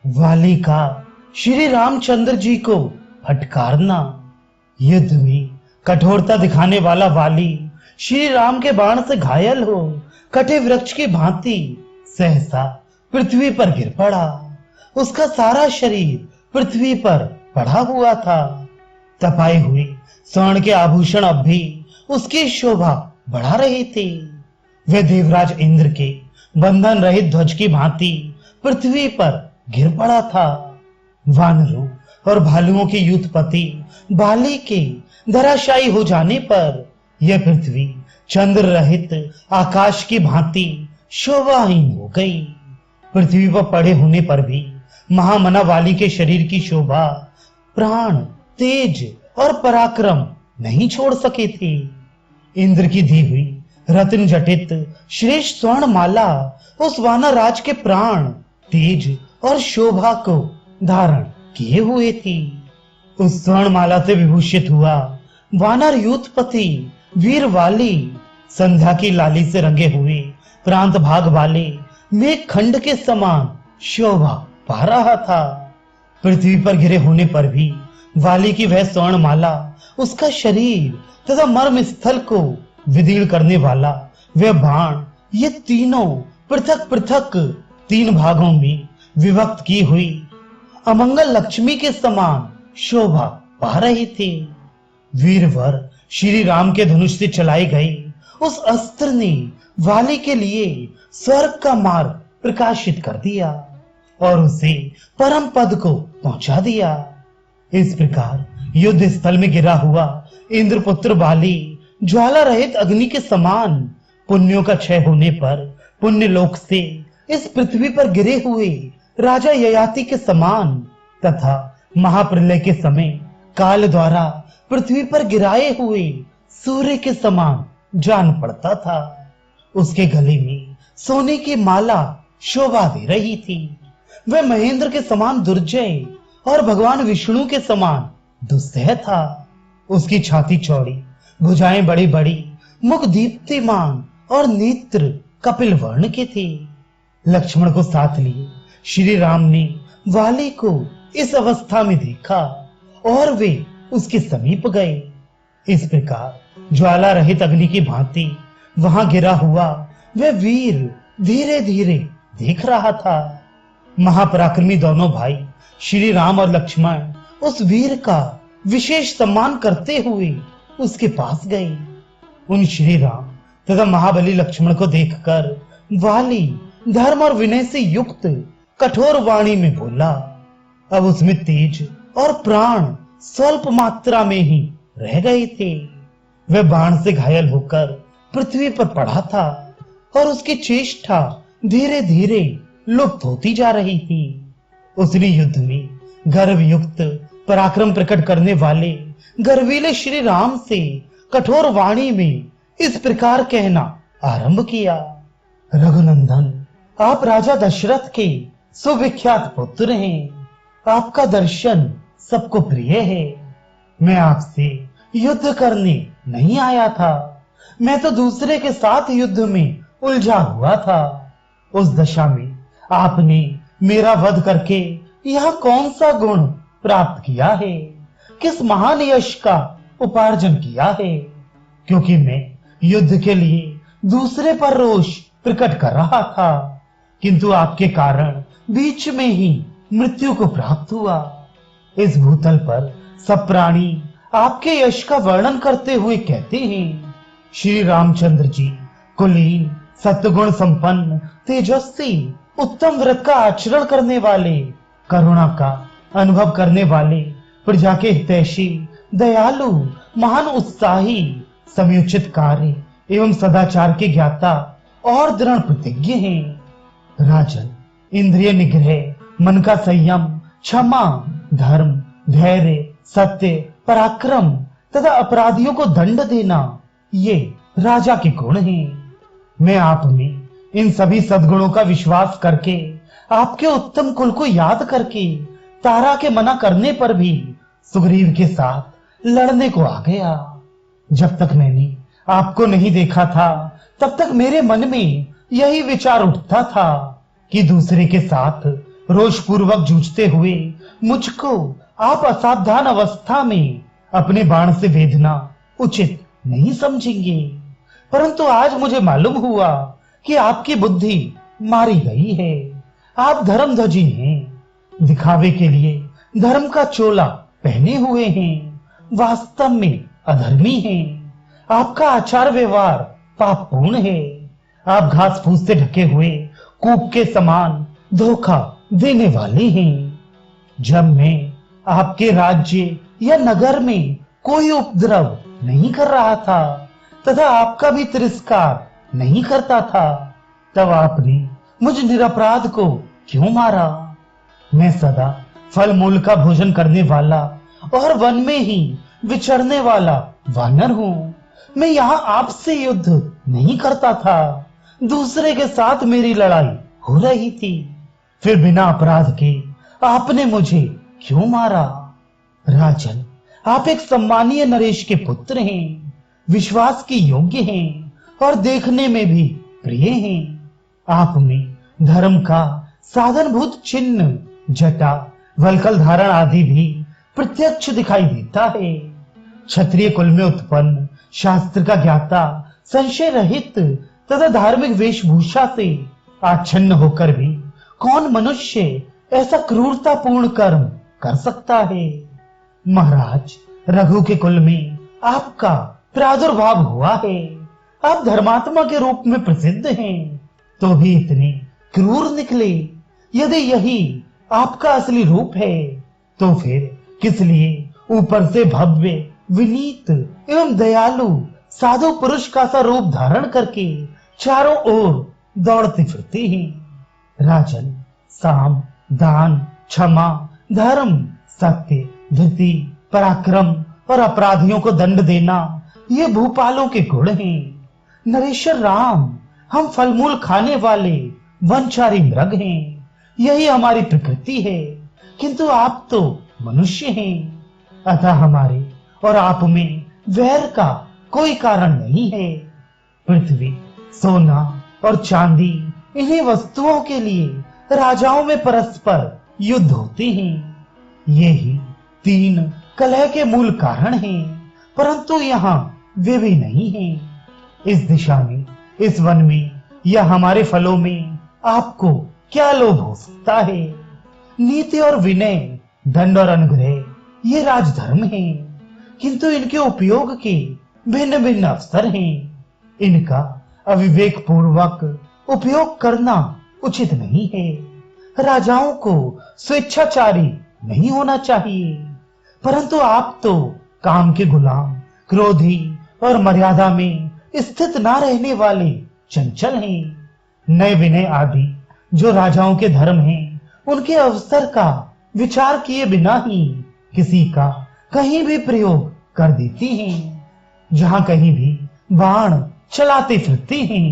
वाली का श्री रामचंद्र जी को फटकारना। युद्ध में कठोरता दिखाने वाला वाली श्री राम के बाण से घायल हो कटे वृक्ष की भांति सहसा पृथ्वी पर गिर पड़ा। उसका सारा शरीर पृथ्वी पर पड़ा हुआ था। तपाए हुए स्वर्ण के आभूषण अब भी उसकी शोभा बढ़ा रहे थे। वह देवराज इंद्र के बंधन रहित ध्वज की भांति पृथ्वी पर गिर पड़ा था। वानरों और भालुओं के युद्धपति बाली के धराशायी हो जाने पर यह पृथ्वी चंद्र रहित आकाश की भांति शोभाहीन हो गई। पृथ्वी पर पड़े होने पर भी महामना वाली के शरीर की शोभा, प्राण, तेज और पराक्रम नहीं छोड़ सके थे। इंद्र की दी हुई रत्न जटित श्रेष्ठ स्वर्ण माला उस वानर राज के प्राण, तेज और शोभा को धारण किए हुए थी। उस स्वर्ण माला से विभूषित हुआ वानर यूथपति वीर वाली संध्या की लाली से रंगे हुए प्रांत भाग वाले मेघ खंड के समान शोभा पा रहा था। पृथ्वी पर गिरे होने पर भी वाली की वह स्वर्ण माला, उसका शरीर तथा मर्म स्थल को विदीर्ण करने वाला वह बाण, ये तीनों पृथक पृथक तीन भागों में विभक्त की हुई अमंगल लक्ष्मी के समान शोभा पा रहे थे। वीरवर श्री राम के धनुष से चलाई गई उस अस्त्र ने वाली के लिए स्वर्ग का मार्ग प्रकाशित कर दिया और उसे परम पद को पहुंचा दिया। इस प्रकार युद्ध स्थल में गिरा हुआ इंद्रपुत्र वाली ज्वाला रहित अग्नि के समान पुण्यों का क्षय होने पर पुण्य लोक से इस पृथ्वी पर गिरे हुए राजा ययाति के समान तथा महाप्रलय के समय काल द्वारा पृथ्वी पर गिराए हुए सूर्य के समान जान पड़ता था। उसके गले में सोने की माला शोभा दे रही थी। वह महेंद्र के समान दुर्जय और भगवान विष्णु के समान दुस्सह था। उसकी छाती चौड़ी, भुजाएं बड़ी बड़ी, मुख दीप्तिमान और नेत्र कपिल वर्ण के थे। लक्ष्मण को साथ लिए श्री राम ने वाली को इस अवस्था में देखा और वे उसके समीप गए। इस प्रकार ज्वाला रहित अग्नि की भांति वहां गिरा हुआ वह वीर धीरे धीरे देख रहा था। महापराक्रमी दोनों भाई श्री राम और लक्ष्मण उस वीर का विशेष सम्मान करते हुए उसके पास गए। उन श्री राम तथा महाबली लक्ष्मण को देखकर वाली धर्म और विनय से युक्त कठोर वाणी में बोला। अब उसमें तेज और प्राण स्वल्प मात्रा में ही रह गए थे। वह बाण से घायल होकर पृथ्वी पर पड़ा था और उसकी चेष्टा धीरे धीरे लुप्त होती जा रही थी। उसने युद्ध में गर्व युक्त पराक्रम प्रकट करने वाले गर्वीले श्री राम से कठोर वाणी में इस प्रकार कहना आरंभ किया। रघुनंदन, आप राजा दशरथ के सुविख्यात पुत्र हैं। आपका दर्शन सबको प्रिय है। मैं आपसे युद्ध करने नहीं आया था। मैं तो दूसरे के साथ युद्ध में उलझा हुआ था। उस दशा में आपने मेरा वध करके यह कौन सा गुण प्राप्त किया है, किस महान यश का उपार्जन किया है? क्योंकि मैं युद्ध के लिए दूसरे पर रोष प्रकट कर रहा था, किंतु आपके कारण बीच में ही मृत्यु को प्राप्त हुआ। इस भूतल पर सब प्राणी आपके यश का वर्णन करते हुए कहते हैं, श्री रामचंद्र जी कुलीन, सत्गुण संपन्न, तेजस्वी, उत्तम व्रत का आचरण करने वाले, करुणा का अनुभव करने वाले, प्रजा के हितैषी, दयालु, महान उत्साही, समयोचित कार्य एवं सदाचार के ज्ञाता और दृढ़ प्रतिज्ञ हैं। राजन, इंद्रिय निग्रह, मन का संयम, क्षमा, धर्म, धैर्य, सत्य, पराक्रम तथा अपराधियों को दंड देना, ये राजा के गुण हैं। मैं आप में इन सभी सद्गुणों का विश्वास करके, आपके उत्तम कुल को याद करके, तारा के मना करने पर भी सुग्रीव के साथ लड़ने को आ गया। जब तक मैंने आपको नहीं देखा था, तब तक मेरे मन में यही विचार उठता था कि दूसरे के साथ रोष पूर्वक जूझते हुए मुझको आप असावधान अवस्था में अपने बाण से वेधना उचित नहीं समझेंगे। परंतु आज मुझे मालूम हुआ कि आपकी बुद्धि मारी गई है। आप धर्मध्वजी हैं, दिखावे के लिए धर्म का चोला पहने हुए हैं, वास्तव में अधर्मी हैं। आपका आचार व्यवहार पापपूर्ण है। आप घास फूस से ढके हुए कूप के समान धोखा देने वाले हैं। जब मैं आपके राज्य या नगर में कोई उपद्रव नहीं कर रहा था तथा आपका भी तिरस्कार नहीं करता था, तब आपने मुझ निरपराध को क्यों मारा? मैं सदा फल मूल का भोजन करने वाला और वन में ही विचरने वाला वानर हूँ। मैं यहाँ आपसे युद्ध नहीं करता था, दूसरे के साथ मेरी लड़ाई हो रही थी। फिर बिना अपराध के आपने मुझे क्यों मारा? राजन, आप एक सम्मानीय नरेश के पुत्र हैं, विश्वास के योग्य हैं और देखने में भी प्रिय हैं। आप में धर्म का साधनभूत चिन्ह, जटा, वलकल धारण आदि भी प्रत्यक्ष दिखाई देता है। क्षत्रिय कुल में उत्पन्न, शास्त्र का ज्ञाता, संशय रहित तथा धार्मिक वेशभूषा से आच्छन्न होकर भी कौन मनुष्य ऐसा क्रूरतापूर्ण कर्म कर सकता है? महाराज, रघु के कुल में आपका प्रादुर्भाव हुआ है। आप धर्मात्मा के रूप में प्रसिद्ध हैं, तो भी इतने क्रूर निकले। यदि यही आपका असली रूप है, तो फिर किस लिए ऊपर से भव्य, विनीत एवं दयालु साधु पुरुष का सा रूप धारण करके चारों ओर दौड़ते फिरते हैं? राजन, साम, दान, क्षमा, धर्म, सत्य, धृति, पराक्रम और अपराधियों को दंड देना, ये भूपालों के गुण हैं। नरेश्वर राम, हम फलमूल खाने वाले वनचारी मृग हैं, यही हमारी प्रकृति है। किंतु आप तो मनुष्य हैं, अतः हमारे और आप में वैर का कोई कारण नहीं है। पृथ्वी, सोना और चांदी, इन्हीं वस्तुओं के लिए राजाओं में परस्पर युद्ध होते हैं। यही तीन कलह के मूल कारण हैं, परंतु यहाँ वे भी नहीं हैं। इस दिशा में, इस वन में या हमारे फलों में आपको क्या लोभ हो सकता है? नीति और विनय, दंड और अनुग्रह, ये राजधर्म हैं, किंतु इनके उपयोग के भिन्न भिन्न अवसर हैं। इनका अविवेक पूर्वक उपयोग करना उचित नहीं है। राजाओं को स्वेच्छाचारी नहीं होना चाहिए, परंतु आप तो काम के गुलाम, क्रोधी और मर्यादा में स्थित ना रहने वाले चंचल हैं। नए विनय आदि जो राजाओं के धर्म हैं, उनके अवसर का विचार किए बिना ही किसी का कहीं भी प्रयोग कर देती हैं, जहां कहीं भी बाण चलाते फिरते हैं।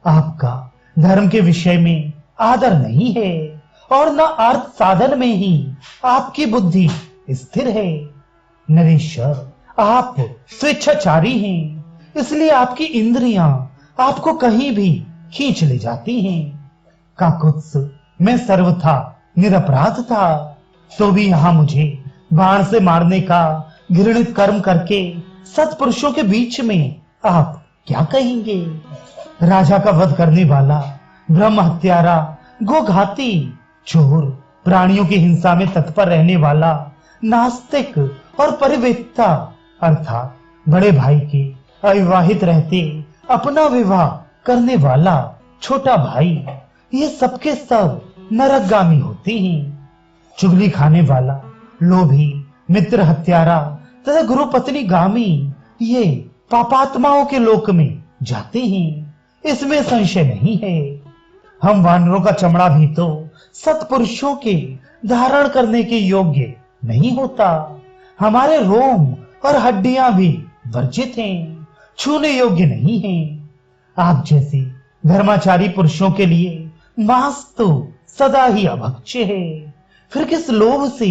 आपका धर्म के विषय में आदर नहीं है और न अर्थ साधन में ही आपकी बुद्धि स्थिर है। नरेश्वर, आप स्वेच्छाचारी हैं, इसलिए आपकी इंद्रियां आपको कहीं भी खींच ले जाती हैं। काकुत्स, मैं सर्वथा निरपराध था, तो भी यहाँ मुझे बाण से मारने का घृणित कर्म करके सत्पुरुषों के बीच में आप क्या कहेंगे? राजा का वध करने वाला, ब्रह्म हत्यारा, गोघाती, चोर, प्राणियों की हिंसा में तत्पर रहने वाला, नास्तिक और परिवेत्ता अर्थात बड़े भाई के अविवाहित रहते अपना विवाह करने वाला छोटा भाई, ये सबके सब नरकगामी होते हैं। चुगली खाने वाला, लोभी, मित्र हत्यारा तथा गुरु पत्नी गामी, ये पापात्माओं के लोक में जाते हैं, इसमें संशय नहीं है। हम वानरों का चमड़ा भी तो सत्पुरुषों के धारण करने के योग्य नहीं होता। हमारे रोम और हड्डियां भी वर्जित हैं, छूने योग्य नहीं हैं। आप जैसे धर्माचारी पुरुषों के लिए मांस तो सदा ही अभक्ष्य है। फिर किस लोभ से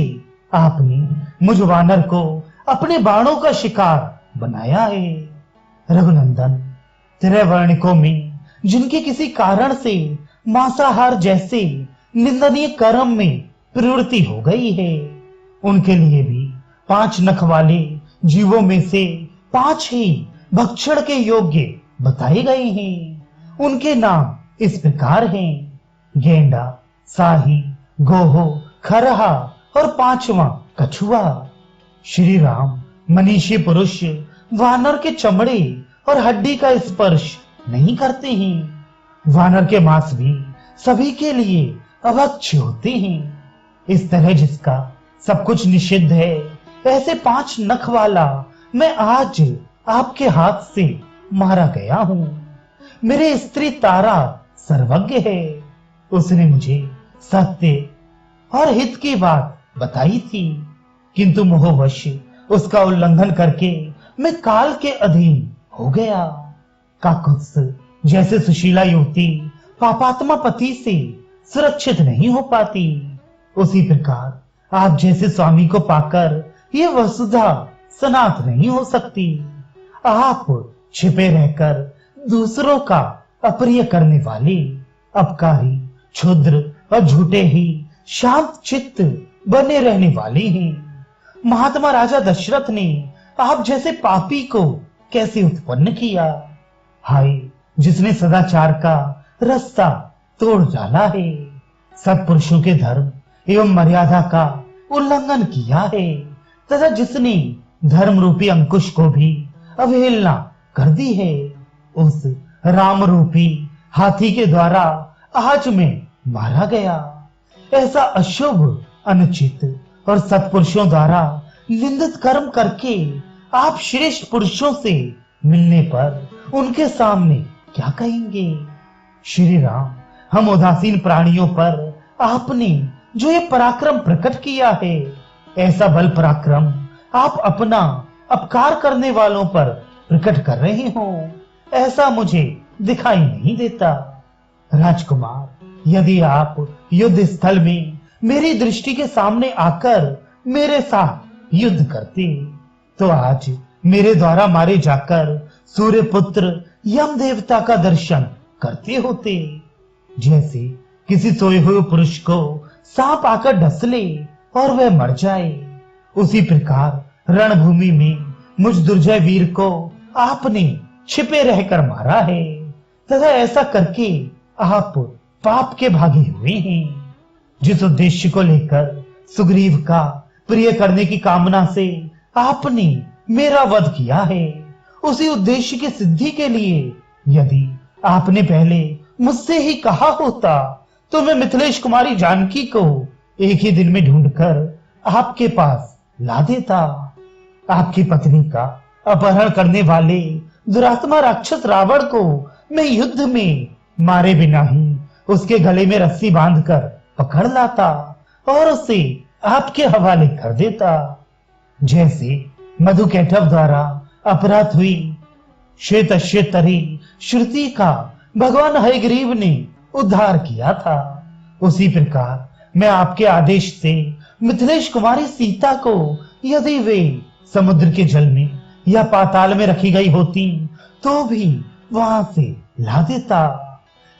आपने मुझ वानर को अपने बाणों का शिकार बनाया है? रघुनंदन, त्रिवर्णिकों में जिनके किसी कारण से मांसाहार जैसे निंदनीय कर्म में प्रवृत्ति हो गई है। उनके लिए भी 5 नख वाले जीवों में से 5 ही भक्षण के योग्य बताए गए हैं। उनके नाम इस प्रकार हैं: गेंडा, साही, गोहो, खरहा और 5वां कछुआ। श्री राम मनीषी पुरुष वानर के चमड़े और हड्डी का स्पर्श नहीं करते हैं। वानर के मांस भी सभी के लिए अभक्ष्य होते हैं। इस तरह जिसका सब कुछ निषिद्ध है, ऐसे 5 नख वाला मैं आज आपके हाथ से मारा गया हूं। मेरे स्त्री तारा सर्वज्ञ है। उसने मुझे सत्य और हित की बात बताई थी, किंतु मोहवश उसका उल्लंघन करके मैं काल के अधीन हो गया। काकुत्स जैसे सुशीला युवती पापात्मा पति से सुरक्षित नहीं हो पाती, उसी प्रकार आप जैसे स्वामी को पाकर ये वसुधा सनात नहीं हो सकती। आप छिपे रहकर दूसरों का अप्रिय करने वाले, अपकारी, क्षुद्र और झूठे ही शांत चित्त बने रहने वाले हैं। महात्मा राजा दशरथ ने आप जैसे पापी को कैसे उत्पन्न किया? हाय, जिसने सदाचार का रास्ता तोड़ डाला है, सत्पुरुषों के धर्म एवं मर्यादा का उल्लंघन किया है, तथा जिसने धर्म रूपी अंकुश को भी अवहेलना कर दी है, उस राम रूपी हाथी के द्वारा आज मैं मारा गया। ऐसा अशुभ, अनुचित और सत्पुरुषों द्वारा निंदित कर्म करके आप श्रेष्ठ पुरुषों से मिलने पर उनके सामने क्या कहेंगे? श्री राम, हम उदासीन प्राणियों पर आपने जो ये पराक्रम प्रकट किया है, ऐसा बल पराक्रम आप अपना अपकार करने वालों पर प्रकट कर रहे हो, ऐसा मुझे दिखाई नहीं देता। राजकुमार, यदि आप युद्ध स्थल में मेरी दृष्टि के सामने आकर मेरे साथ युद्ध करते, तो आज मेरे द्वारा मारे जाकर सूर्य पुत्र यम देवता का दर्शन करते होते। जैसे किसी सोए हुए पुरुष को सांप आकर डसले और वह मर जाए, उसी प्रकार रणभूमि में मुझ दुर्जय वीर को आपने छिपे रहकर मारा है, तथा ऐसा करके आप पाप के भागी हुए हैं। जिस उद्देश्य को लेकर सुग्रीव का प्रिय करने की कामना से आपने मेरा वध किया है, उसी उद्देश्य की सिद्धि के लिए यदि आपने पहले मुझसे ही कहा होता, तो मैं मिथिलेश कुमारी जानकी को एक ही दिन में ढूंढकर आपके पास ला देता। आपकी पत्नी का अपहरण करने वाले दुरात्मा राक्षस रावण को मैं युद्ध में मारे बिना ही उसके गले में रस्सी बांधकर पकड़ लाता और उसे आपके हवाले कर देता। जैसे मधु कैटव द्वारा अपराध हुई श्वेतश्वेतरी श्रुति का भगवान हयग्रीव ने उद्धार किया था, उसी प्रकार मैं आपके आदेश से मिथिलेश कुमारी सीता को यदि वे समुद्र के जल में या पाताल में रखी गई होती, तो भी वहां से ला देता।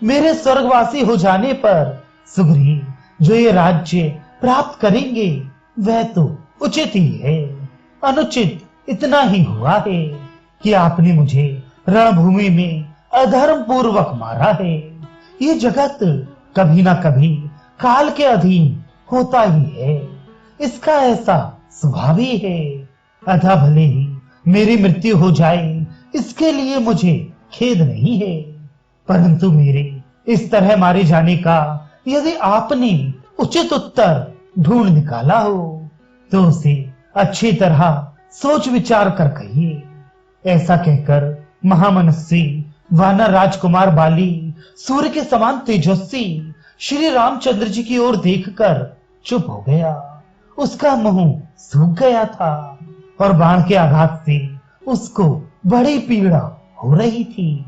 मेरे स्वर्गवासी हो जाने पर सुग्रीव जो ये राज्य प्राप्त करेंगे, वह तो उचित ही है। अनुचित इतना ही हुआ है कि आपने मुझे रणभूमि में अधर्म पूर्वक मारा है। ये जगत कभी ना कभी काल के अधीन होता ही है, इसका ऐसा स्वभाव ही है। अतः भले ही मेरी मृत्यु हो जाए, इसके लिए मुझे खेद नहीं है, परंतु मेरे इस तरह मारे जाने का यदि आपने उचित उत्तर ढूंढ निकाला हो, तो उसे अच्छी तरह सोच विचार कर कहिए। ऐसा कहकर महामनस्वी वानर राजकुमार बाली सूर्य के समान तेजस्वी श्री रामचंद्र जी की ओर देखकर चुप हो गया। उसका मुंह सूख गया था और बाण के आघात से उसको बड़ी पीड़ा हो रही थी।